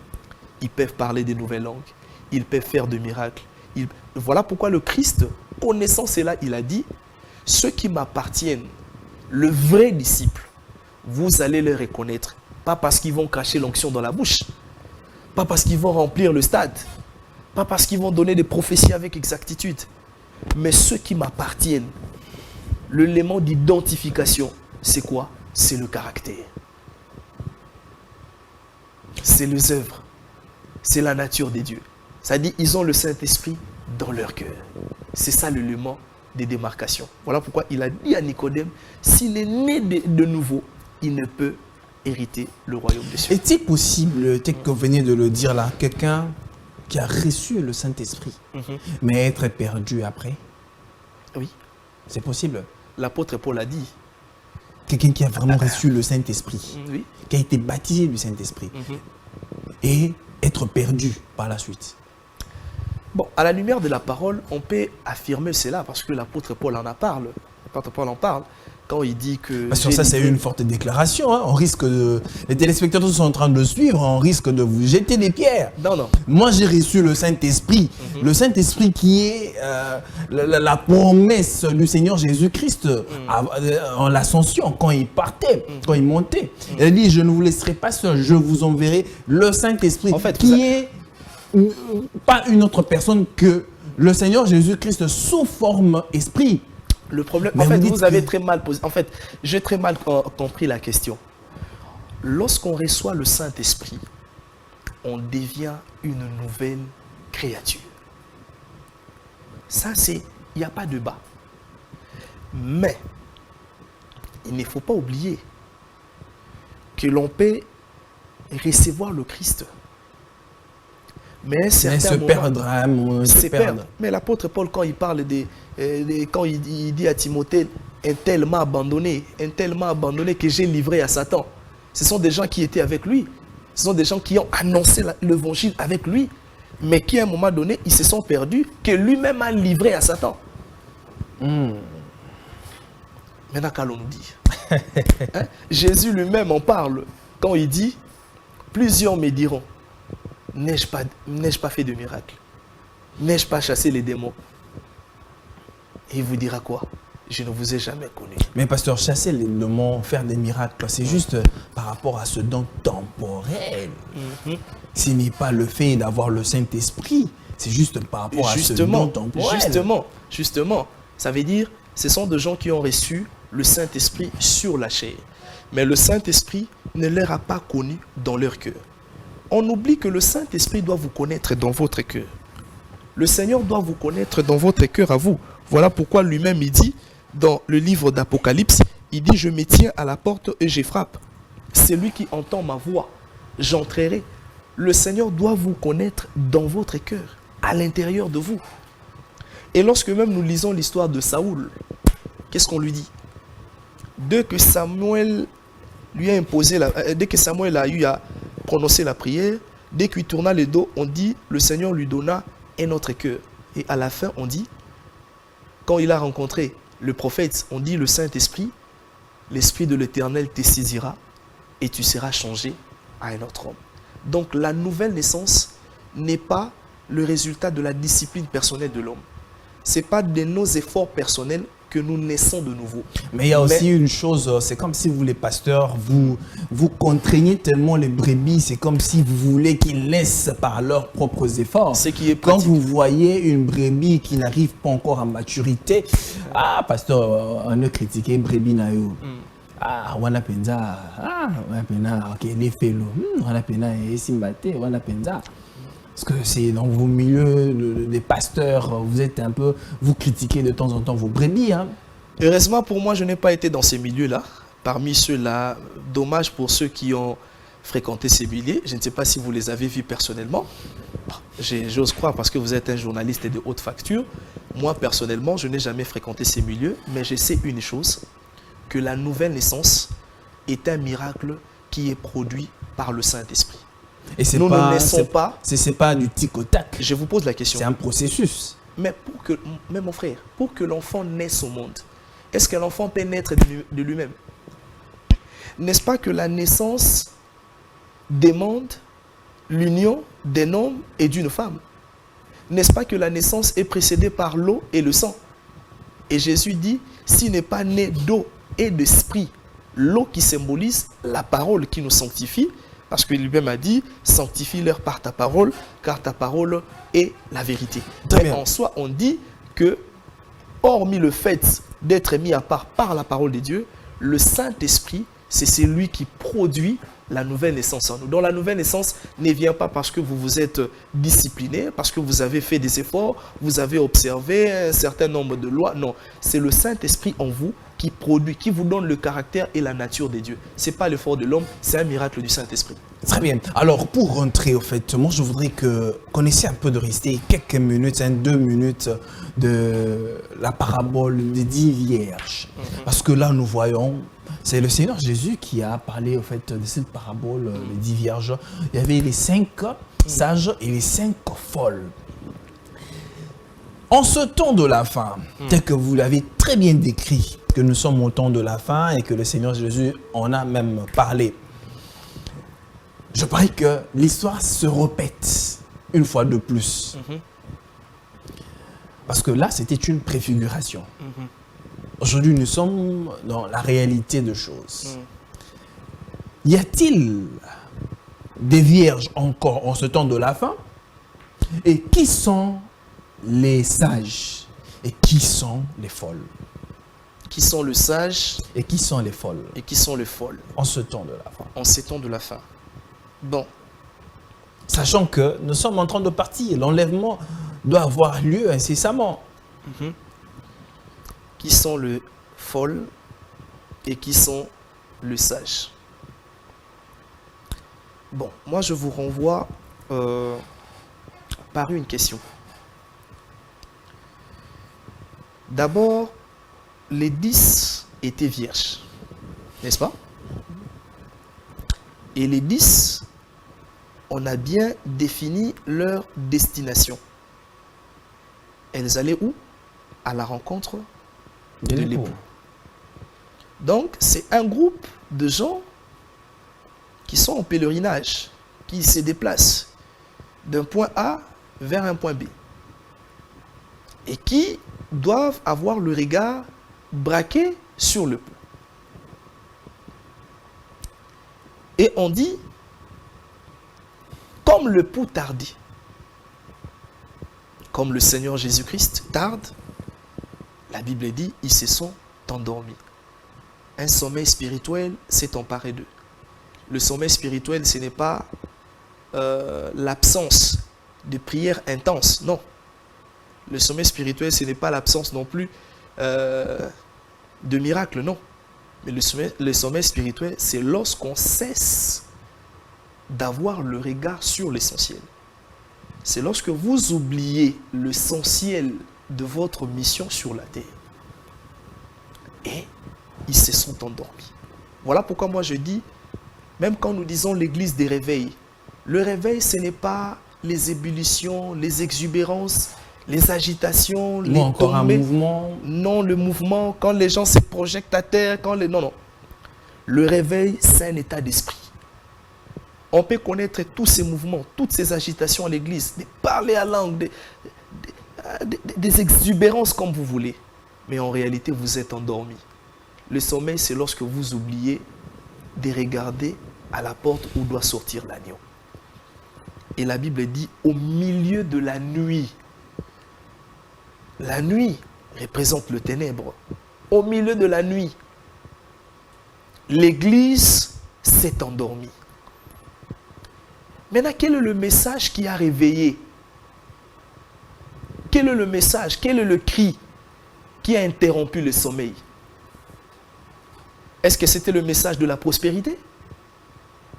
Ils peuvent parler des nouvelles langues. Ils peuvent faire de miracles. Voilà pourquoi le Christ, connaissant cela, il a dit, ceux qui m'appartiennent, le vrai disciple, vous allez les reconnaître. Pas parce qu'ils vont cracher l'onction dans la bouche. Pas parce qu'ils vont remplir le stade. Pas parce qu'ils vont donner des prophéties avec exactitude. Mais ceux qui m'appartiennent, l'élément d'identification, c'est quoi? C'est le caractère. C'est les œuvres. C'est la nature des dieux. Ça dit, ils ont le Saint-Esprit dans leur cœur. C'est ça l'élément des démarcations. Voilà pourquoi il a dit à Nicodème, s'il est né de nouveau, il ne peut hériter le royaume des cieux. Est-il possible, tel que vous venez de le dire là, quelqu'un qui a reçu le Saint-Esprit, mais être perdu après? Oui. C'est possible. L'apôtre Paul a dit. Quelqu'un qui a vraiment reçu le Saint-Esprit, Oui. qui a été baptisé du Saint-Esprit, et être perdu par la suite. Bon, à la lumière de la parole, on peut affirmer cela parce que l'apôtre Paul en parle. L'apôtre Paul en parle quand il dit que... Parce que ça, c'est une forte déclaration. Hein. On risque de... Les téléspectateurs sont en train de suivre, on risque de vous jeter des pierres. Non, non. Moi, j'ai reçu le Saint-Esprit. Le Saint-Esprit qui est la promesse du Seigneur Jésus-Christ en l'ascension, quand il partait, quand il montait. Il a dit, je ne vous laisserai pas seul, je vous enverrai le Saint-Esprit, en fait, qui est pas une autre personne que le Seigneur Jésus-Christ sous forme esprit. Le problème, mais en fait, vous avez très mal posé. En fait, j'ai très mal compris la question. Lorsqu'on reçoit le Saint-Esprit, on devient une nouvelle créature. Ça, c'est... Il n'y a pas de bas. Mais, il ne faut pas oublier que l'on peut recevoir le Christ. Mais se perdra, se perdre. Mais l'apôtre Paul, quand il parle quand il dit à Timothée, un tel m'a abandonné que j'ai livré à Satan. Ce sont des gens qui étaient avec lui. Ce sont des gens qui ont annoncé l'évangile avec lui, mais qui à un moment donné, ils se sont perdus, que lui-même a livré à Satan. Maintenant, qu'allons-nous dire? Hein? Jésus lui-même en parle quand il dit, plusieurs me diront, n'ai-je pas fait de miracle? N'ai-je pas chassé les démons? Et il vous dira quoi? Je ne vous ai jamais connu. Mais pasteur, chasser les démons, faire des miracles, c'est juste par rapport à ce don temporel. Ce n'est pas le fait d'avoir le Saint-Esprit, c'est juste par rapport à ce don temporel. Justement, ça veut dire, ce sont des gens qui ont reçu le Saint-Esprit sur la chair. Mais le Saint-Esprit ne leur a pas connu dans leur cœur. On oublie que le Saint-Esprit doit vous connaître dans votre cœur. Le Seigneur doit vous connaître dans votre cœur à vous. Voilà pourquoi lui-même il dit, dans le livre d'Apocalypse, il dit, je me tiens à la porte et je frappe. Celui qui entend ma voix, j'entrerai le Seigneur doit vous connaître dans votre cœur, à l'intérieur de vous. Et lorsque même nous lisons l'histoire de Saoul, qu'est-ce qu'on lui dit? Dès que Samuel lui a imposé, dès que Samuel a eu à prononcer la prière, dès qu'il tourna le dos, on dit, le Seigneur lui donna un autre cœur. Et à la fin, on dit, quand il a rencontré le prophète, on dit, le Saint-Esprit, l'Esprit de l'Éternel te saisira et tu seras changé à un autre homme. Donc la nouvelle naissance n'est pas le résultat de la discipline personnelle de l'homme. Ce n'est pas de nos efforts personnels que nous naissons de nouveau. Mais il y a aussi une chose, c'est comme si vous les pasteurs, vous contraignez tellement les brebis, c'est comme si vous voulez qu'ils laissent par leurs propres efforts. Ce qui est Quand pratique. vous voyez une brebis qui n'arrive pas encore à maturité, ah pasteur, on a critiqué une brebis naïo. Ah, on a penza, ok, les félos, on a penza et simbate, on a penza. Parce que c'est dans vos milieux des pasteurs, vous critiquez de temps en temps vos brebis. Hein. Heureusement pour moi, je n'ai pas été dans ces milieux-là. Parmi ceux-là, dommage pour ceux qui ont fréquenté ces milieux. Je ne sais pas si vous les avez vus personnellement. J'ose croire parce que vous êtes un journaliste de haute facture. Moi, personnellement, je n'ai jamais fréquenté ces milieux, mais je sais une chose, que la nouvelle naissance est un miracle qui est produit par le Saint-Esprit. Et Nous ne naissons pas. C'est pas du tic au tac. Je vous pose la question. C'est un processus. Mais mon frère, pour que l'enfant naisse au monde, est-ce qu'un enfant peut naître de lui-même? N'est-ce pas que la naissance demande l'union d'un homme et d'une femme? N'est-ce pas que la naissance est précédée par l'eau et le sang? Et Jésus dit, s'il n'est pas né d'eau et d'esprit, l'eau qui symbolise la parole qui nous sanctifie, parce que lui-même a dit, sanctifie-leur par ta parole, car ta parole est la vérité. Mais en soi, on dit que, hormis le fait d'être mis à part par la parole de Dieu, le Saint-Esprit, c'est celui qui produit la nouvelle naissance en nous. Donc la nouvelle naissance ne vient pas parce que vous vous êtes discipliné, parce que vous avez fait des efforts, vous avez observé un certain nombre de lois. Non, c'est le Saint-Esprit en vous qui produit, qui vous donne le caractère et la nature de Dieu. Ce n'est pas l'effort de l'homme, c'est un miracle du Saint-Esprit. Très bien. Alors, pour rentrer, au fait, moi, je voudrais qu'on essaie un peu de rester quelques minutes, 2 minutes, de la parabole des 10 vierges. Parce que là, nous voyons, c'est le Seigneur Jésus qui a parlé, au fait, de cette parabole des 10 vierges. Il y avait les 5 sages et les 5 folles. En ce temps de la fin, tel que vous l'avez très bien décrit, que nous sommes au temps de la fin et que le Seigneur Jésus en a même parlé, je parie que l'histoire se répète une fois de plus. Parce que là, c'était une préfiguration. Aujourd'hui, nous sommes dans la réalité des choses. Y a-t-il des vierges encore en ce temps de la fin? Et qui sont les sages? Et qui sont les folles? Qui sont les sages? Et qui sont les folles? Et qui sont les folles? En ce temps de la fin. En ces temps de la fin. Bon. Sachant que nous sommes en train de partir. L'enlèvement doit avoir lieu incessamment. Qui sont les folles et qui sont les sages? Bon, moi je vous renvoie par une question. D'abord, les 10 étaient vierges, n'est-ce pas? Et les 10, on a bien défini leur destination. Elles allaient où? À la rencontre de l'époux. Donc, c'est un groupe de gens qui sont en pèlerinage, qui se déplacent d'un point A vers un point B. Et qui doivent avoir le regard braqué sur le pot. Et on dit, comme le pot tardit, comme le Seigneur Jésus-Christ tarde, la Bible dit, ils se sont endormis. Un sommeil spirituel s'est emparé d'eux. Le sommeil spirituel, ce n'est pas l'absence de prière intense, non. Le sommeil spirituel, ce n'est pas l'absence non plus de miracles, non. Mais le sommeil spirituel, c'est lorsqu'on cesse d'avoir le regard sur l'essentiel. C'est lorsque vous oubliez l'essentiel de votre mission sur la terre. Et ils se sont endormis. Voilà pourquoi moi je dis, même quand nous disons l'église des réveils, le réveil ce n'est pas les ébullitions, les exubérances, les agitations, les encore tombées. Un mouvement. Non, le mouvement, quand les gens se projettent à terre, quand les... Non, non. Le réveil, c'est un état d'esprit. On peut connaître tous ces mouvements, toutes ces agitations à l'église, de parler à langue, des exubérances comme vous voulez. Mais en réalité, vous êtes endormi. Le sommeil, c'est lorsque vous oubliez de regarder à la porte où doit sortir l'agneau. Et la Bible dit, au milieu de la nuit. La nuit représente le ténèbre. Au milieu de la nuit, l'église s'est endormie. Maintenant, quel est le message qui a réveillé? Quel est le message? Quel est le cri qui a interrompu le sommeil? Est-ce que c'était le message de la prospérité?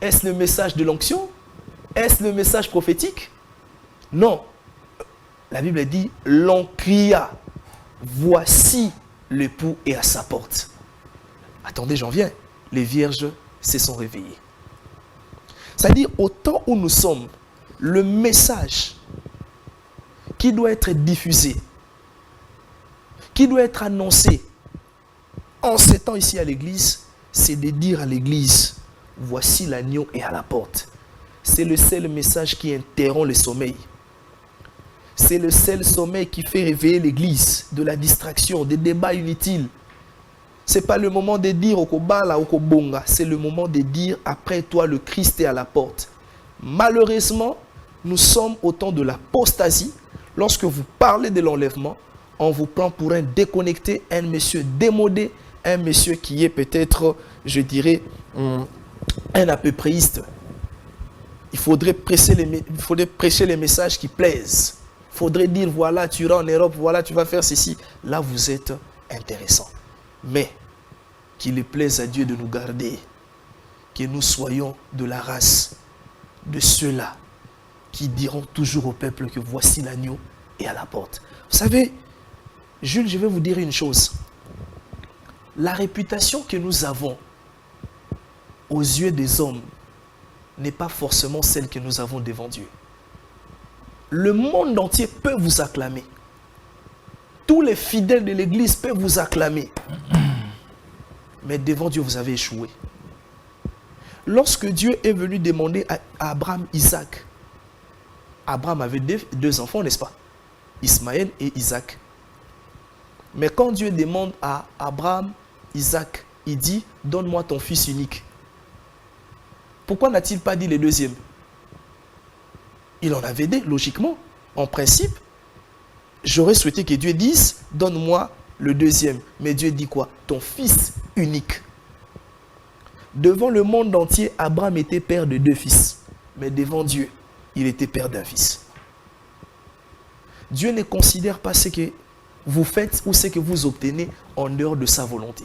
Est-ce le message de l'onction? Est-ce le message prophétique? Non. La Bible dit, l'on cria, voici l'époux est à sa porte. Attendez, j'en viens. Les vierges se sont réveillées. C'est-à-dire, au temps où nous sommes, le message qui doit être diffusé, qui doit être annoncé en ces temps ici à l'église, c'est de dire à l'église, voici l'agneau est à la porte. C'est le seul message qui interrompt le sommeil. C'est le seul sommeil qui fait réveiller l'église de la distraction, des débats inutiles. Ce n'est pas le moment de dire au Kobala, au Kobonga, c'est le moment de dire après toi le Christ est à la porte. Malheureusement, nous sommes au temps de l'apostasie. Lorsque vous parlez de l'enlèvement, on vous prend pour un déconnecté, un monsieur démodé, un monsieur qui est peut-être, je dirais, un apépréiste. Il faudrait prêcher les messages qui plaisent. Il faudrait dire, voilà, tu iras en Europe, voilà, tu vas faire ceci. Là, vous êtes intéressant. Mais qu'il plaise à Dieu de nous garder, que nous soyons de la race de ceux-là qui diront toujours au peuple que voici l'agneau est à la porte. Vous savez, Jules, je vais vous dire une chose. La réputation que nous avons aux yeux des hommes n'est pas forcément celle que nous avons devant Dieu. Le monde entier peut vous acclamer. Tous les fidèles de l'église peuvent vous acclamer. Mais devant Dieu, vous avez échoué. Lorsque Dieu est venu demander à Abraham, Isaac, Abraham avait deux enfants, n'est-ce pas? Ismaël et Isaac. Mais quand Dieu demande à Abraham, Isaac, il dit, donne-moi ton fils unique. Pourquoi n'a-t-il pas dit le deuxième? Il en avait dit, logiquement. En principe, j'aurais souhaité que Dieu dise, donne-moi le deuxième. Mais Dieu dit quoi? Ton fils unique. Devant le monde entier, Abraham était père de 2 fils. Mais devant Dieu, il était père d'un fils. Dieu ne considère pas ce que vous faites ou ce que vous obtenez en dehors de sa volonté.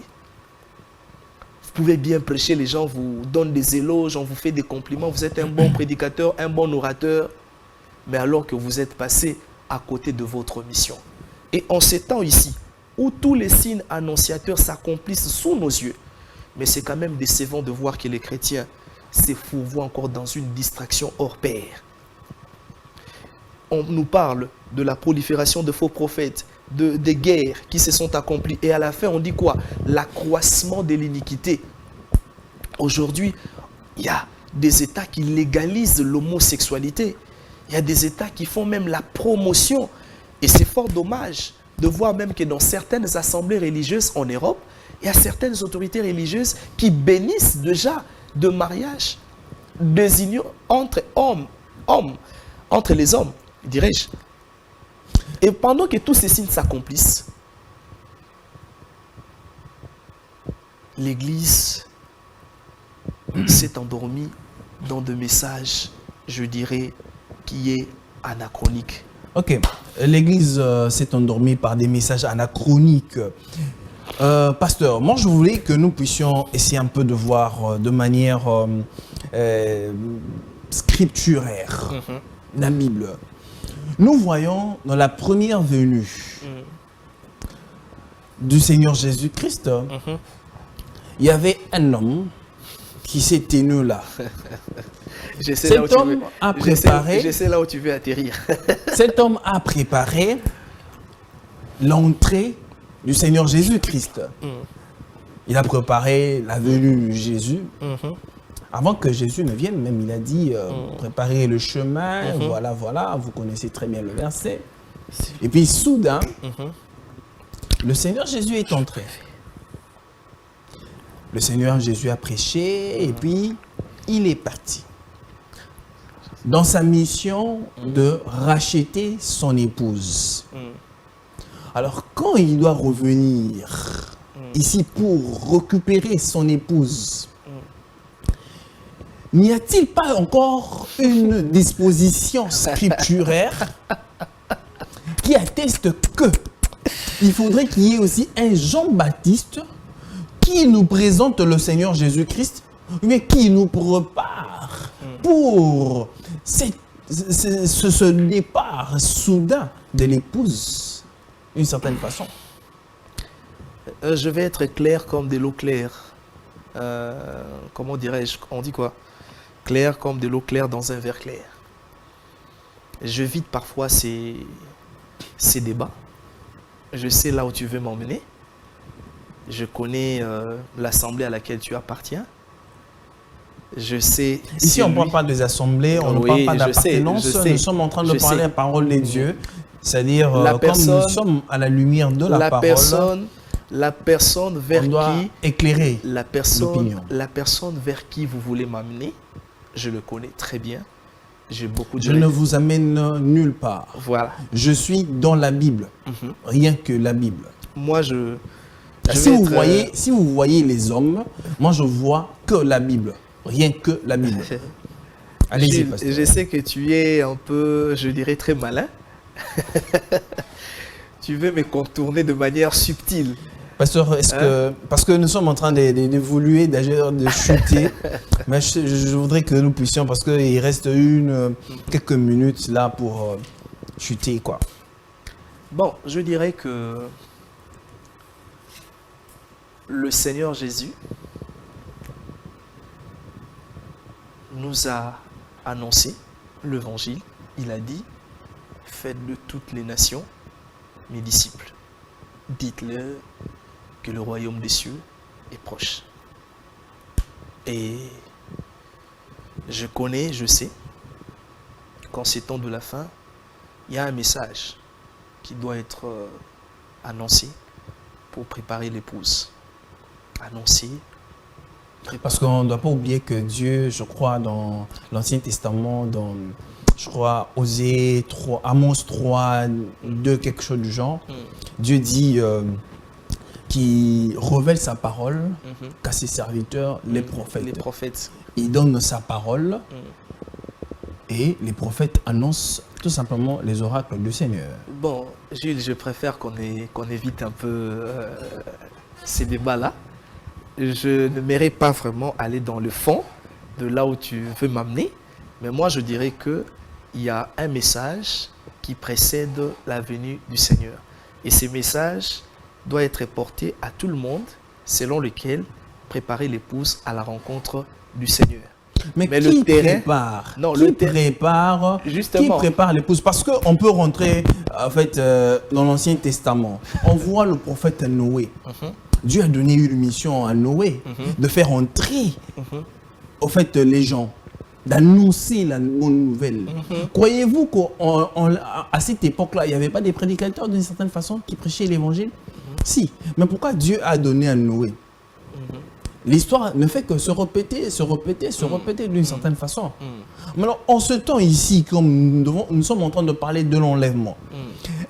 Vous pouvez bien prêcher, les gens vous donnent des éloges, on vous fait des compliments, vous êtes un bon prédicateur, un bon orateur, mais alors que vous êtes passé à côté de votre mission. Et en ces temps ici, où tous les signes annonciateurs s'accomplissent sous nos yeux, mais c'est quand même décevant de voir que les chrétiens se fourvoient encore dans une distraction hors pair. On nous parle de la prolifération de faux prophètes, des guerres qui se sont accomplies. Et à la fin, on dit quoi? L'accroissement de l'iniquité. Aujourd'hui, il y a des États qui légalisent l'homosexualité. Il y a des États qui font même la promotion. Et c'est fort dommage de voir même que dans certaines assemblées religieuses en Europe, il y a certaines autorités religieuses qui bénissent déjà de mariage des unions entre hommes, entre les hommes, dirais-je. Et pendant que tous ces signes s'accomplissent, l'Église s'est endormie dans des messages, je dirais, qui est anachronique. Ok, l'Église s'est endormie par des messages anachroniques. Pasteur, moi je voulais que nous puissions essayer un peu de voir de manière scripturaire, la Bible, nous voyons dans la première venue du Seigneur Jésus-Christ, il y avait un homme qui s'est tenu là. Cet homme a préparé. Je sais là où tu veux atterrir. Cet homme a préparé l'entrée du Seigneur Jésus-Christ. Il a préparé la venue de Jésus. Avant que Jésus ne vienne, même il a dit préparez le chemin, voilà, voilà, vous connaissez très bien le verset. Et puis soudain, le Seigneur Jésus est entré. Le Seigneur Jésus a prêché et puis il est parti. Dans sa mission de racheter son épouse. Alors quand il doit revenir ici pour récupérer son épouse, n'y a-t-il pas encore une disposition scripturaire qui atteste que il faudrait qu'il y ait aussi un Jean-Baptiste qui nous présente le Seigneur Jésus-Christ, mais qui nous prépare pour ce départ soudain de l'épouse, d'une certaine façon. Je vais être clair comme de l'eau claire. Comment dirais-je? On dit quoi? Clair comme de l'eau claire dans un verre clair. Je vide parfois ces débats. Je sais là où tu veux m'emmener. Je connais l'assemblée à laquelle tu appartiens. Je sais... Ici, on ne parle pas des assemblées, on ne parle pas d'appartenance. Nous sommes en train de parler la parole de Dieu. C'est-à-dire, comme nous sommes à la lumière de la parole, la personne vers qui... éclairer la personne vers qui vous voulez m'amener, je le connais très bien. J'ai beaucoup de... Je ne vous amène nulle part. Voilà. Je suis dans la Bible. Rien que la Bible. Moi, si vous voyez les hommes, moi je vois que la Bible. Rien que la Bible. Allez-y, pasteur. Je sais que tu es un peu, je dirais, très malin. Tu veux me contourner de manière subtile. Pasteur, parce que nous sommes en train d'évoluer, d'agir, de chuter, mais je voudrais que nous puissions, parce qu'il reste quelques minutes là pour chuter, quoi. Bon, je dirais que le Seigneur Jésus nous a annoncé l'évangile. Il a dit, faites de toutes les nations mes disciples. Dites-leur que le royaume des cieux est proche. Et je connais, je sais, qu'en ces temps de la fin, il y a un message qui doit être annoncé pour préparer l'épouse. Annoncé. Parce qu'on ne doit pas oublier que Dieu, je crois, dans l'Ancien Testament, dans, je crois, Osée 3, Amos 3, 2, quelque chose du genre, Dieu dit qu'il révèle sa parole qu'à ses serviteurs, les prophètes. Il donne sa parole et les prophètes annoncent tout simplement les oracles du Seigneur. Bon, Gilles, je préfère qu'on évite un peu ces débats-là. Je ne m'aimerais pas vraiment aller dans le fond de là où tu veux m'amener, mais moi je dirais qu'il y a un message qui précède la venue du Seigneur. Et ce message doit être porté à tout le monde, selon lequel préparer l'épouse à la rencontre du Seigneur. Mais qui prépare l'épouse? Parce qu'on peut rentrer en fait, dans l'Ancien Testament. On voit le prophète Noé. Dieu a donné une mission à Noé de faire entrer au fait, les gens, d'annoncer la bonne nouvelle. Croyez-vous qu'à cette époque-là, il n'y avait pas des prédicateurs d'une certaine façon qui prêchaient l'évangile? Si. Mais pourquoi Dieu a donné à Noé? L'histoire ne fait que se répéter d'une certaine façon. Alors, en ce temps ici, comme nous sommes en train de parler de l'enlèvement,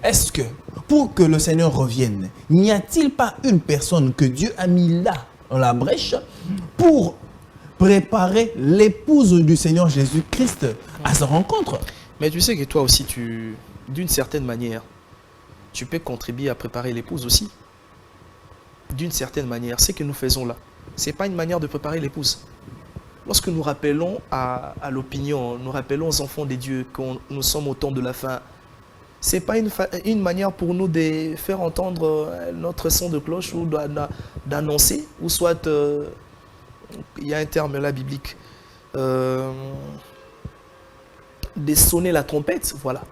est-ce que, pour que le Seigneur revienne, n'y a-t-il pas une personne que Dieu a mis là, dans la brèche, pour préparer l'épouse du Seigneur Jésus-Christ à sa rencontre? Mais tu sais que toi aussi, d'une certaine manière, tu peux contribuer à préparer l'épouse aussi. D'une certaine manière, ce que nous faisons là, ce n'est pas une manière de préparer l'épouse. lorsque nous rappelons à l'opinion, nous rappelons aux enfants de Dieu que nous sommes au temps de la fin, ce n'est pas une manière pour nous de faire entendre notre son de cloche ou d'annoncer, ou soit, il y a un terme là biblique, de sonner la trompette, voilà.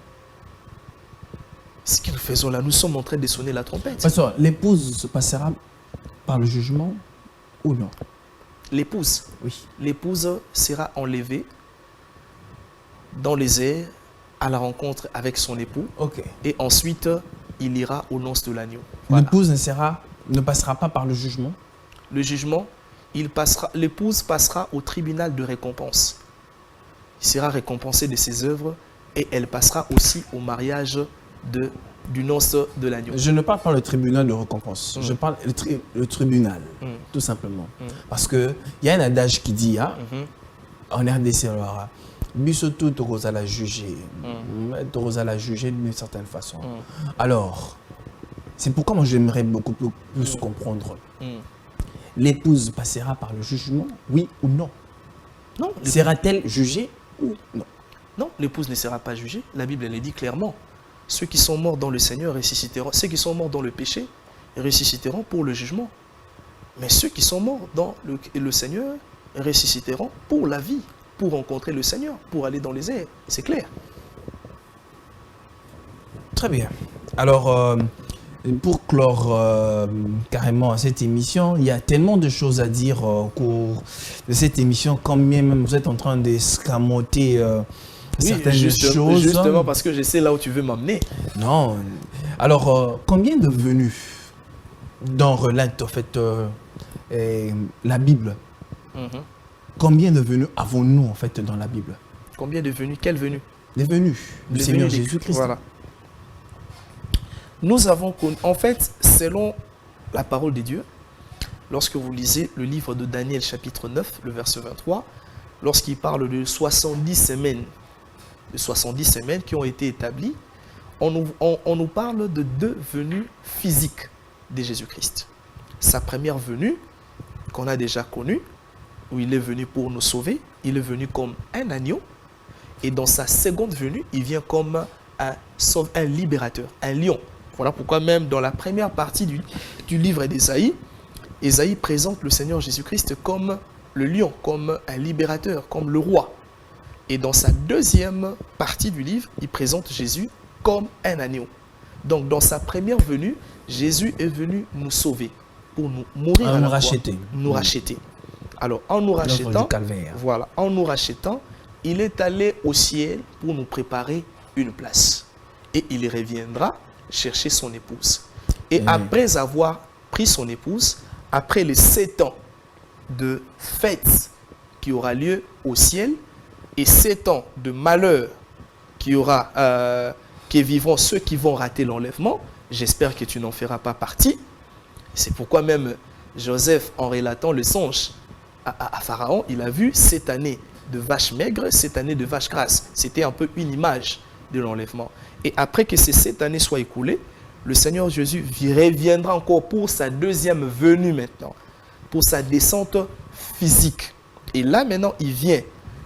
Ce que nous faisons là, nous sommes en train de sonner la trompette. Pasteur, l'épouse se passera par le jugement ou non? L'épouse, Oui. l'épouse sera enlevée dans les airs à la rencontre avec son époux. Ok. Et ensuite, il ira aux noces de l'agneau. Voilà. L'épouse ne passera pas par le jugement? Le jugement, l'épouse passera au tribunal de récompense. Il sera récompensé de ses œuvres et elle passera aussi au mariage du noce de l'agneau. Je ne parle pas le tribunal de récompense, je parle le tribunal, tout simplement. Parce qu'il y a un adage qui dit, en RDC, alors, Bisotou la juger, la juger d'une certaine façon. Alors, c'est pourquoi moi j'aimerais beaucoup plus comprendre. L'épouse passera par le jugement, oui ou non? Non. Sera-t-elle jugée ou non? Non, l'épouse ne sera pas jugée. La Bible elle dit clairement. Ceux qui sont morts dans le Seigneur ressusciteront. Ceux qui sont morts dans le péché ressusciteront pour le jugement. Mais ceux qui sont morts dans le Seigneur ressusciteront pour la vie, pour rencontrer le Seigneur, pour aller dans les airs. C'est clair. Très bien. Alors, pour clore carrément cette émission, il y a tellement de choses à dire au cours de cette émission, quand même vous êtes en train d'escamoter certaines choses. Justement parce que je sais là où tu veux m'amener. Non. Alors, combien de venues dans relate en fait la Bible? Combien de venues avons-nous en fait dans la Bible? Combien de venues? Quelles venues? Les venues du Seigneur Jésus-Christ. Voilà. Nous avons connu, en fait, selon la parole de Dieu, lorsque vous lisez le livre de Daniel chapitre 9, le verset 23, lorsqu'il parle de 70 semaines, qui ont été établies, on nous parle de deux venues physiques de Jésus-Christ. Sa première venue, qu'on a déjà connue, où il est venu pour nous sauver, il est venu comme un agneau, et dans sa seconde venue, il vient comme un libérateur, un lion. Voilà pourquoi même dans la première partie du livre d'Ésaïe, Ésaïe présente le Seigneur Jésus-Christ comme le lion, comme un libérateur, comme le roi. Et dans sa deuxième partie du livre, il présente Jésus comme un agneau. Donc dans sa première venue, Jésus est venu nous sauver, pour nous mourir à la croix, nous racheter. Alors en nous rachetant, voilà, en nous rachetant, il est allé au ciel pour nous préparer une place. Et il reviendra chercher son épouse. Et après avoir pris son épouse, après les 7 ans de fête qui aura lieu au ciel et 7 ans de malheur qui vivront ceux qui vont rater l'enlèvement, j'espère que tu n'en feras pas partie. C'est pourquoi même Joseph, en relatant le songe à Pharaon, il a vu cette année de vaches maigres, cette année de vaches grasses. C'était un peu une image de l'enlèvement. Et après que ces 7 années soient écoulées, le Seigneur Jésus reviendra encore pour sa deuxième venue maintenant, pour sa descente physique. Et là maintenant, il vient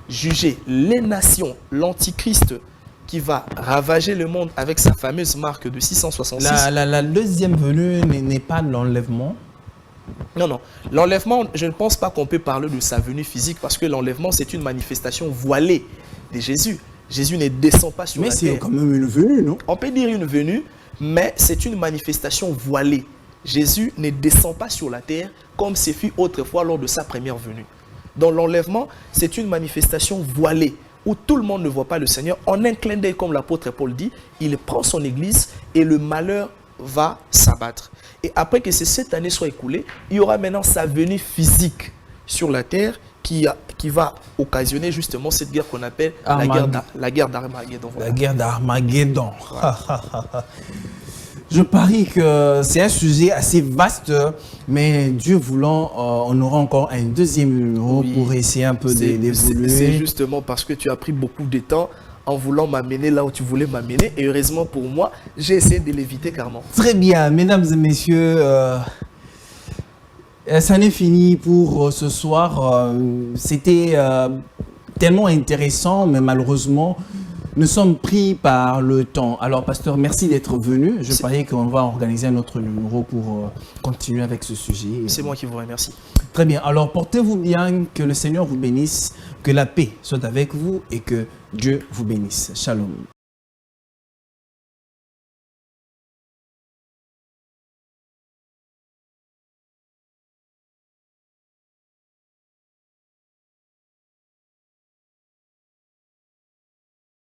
juger les nations, l'Antichrist qui va ravager le monde avec sa fameuse marque de 666. La deuxième venue n'est pas l'enlèvement. Non, non. L'enlèvement, je ne pense pas qu'on peut parler de sa venue physique parce que l'enlèvement, c'est une manifestation voilée de Jésus. Jésus ne descend pas sur la terre. Mais c'est quand même une venue, non? On peut dire une venue, mais c'est une manifestation voilée. Jésus ne descend pas sur la terre comme ce fut autrefois lors de sa première venue. Dans l'enlèvement, c'est une manifestation voilée où tout le monde ne voit pas le Seigneur. En un clin d'œil, comme l'apôtre Paul dit, il prend son église et le malheur va s'abattre. Et après que ces 7 années soient écoulées, il y aura maintenant sa venue physique sur la terre qui va occasionner justement cette guerre qu'on appelle la guerre d'Armageddon. Voilà. La guerre d'Armageddon. Voilà. Je parie que c'est un sujet assez vaste, mais Dieu voulant, on aura encore un deuxième numéro pour essayer un peu d'évoluer. C'est justement parce que tu as pris beaucoup de temps en voulant m'amener là où tu voulais m'amener. Et heureusement pour moi, j'ai essayé de l'éviter carrément. Très bien, mesdames et messieurs, Ça n'est fini pour ce soir. C'était tellement intéressant, mais malheureusement, nous sommes pris par le temps. Alors, pasteur, merci d'être venu. Je parie qu'on va organiser un autre numéro pour continuer avec ce sujet. C'est moi qui vous remercie. Très bien. Alors, portez-vous bien, que le Seigneur vous bénisse, que la paix soit avec vous et que Dieu vous bénisse. Shalom.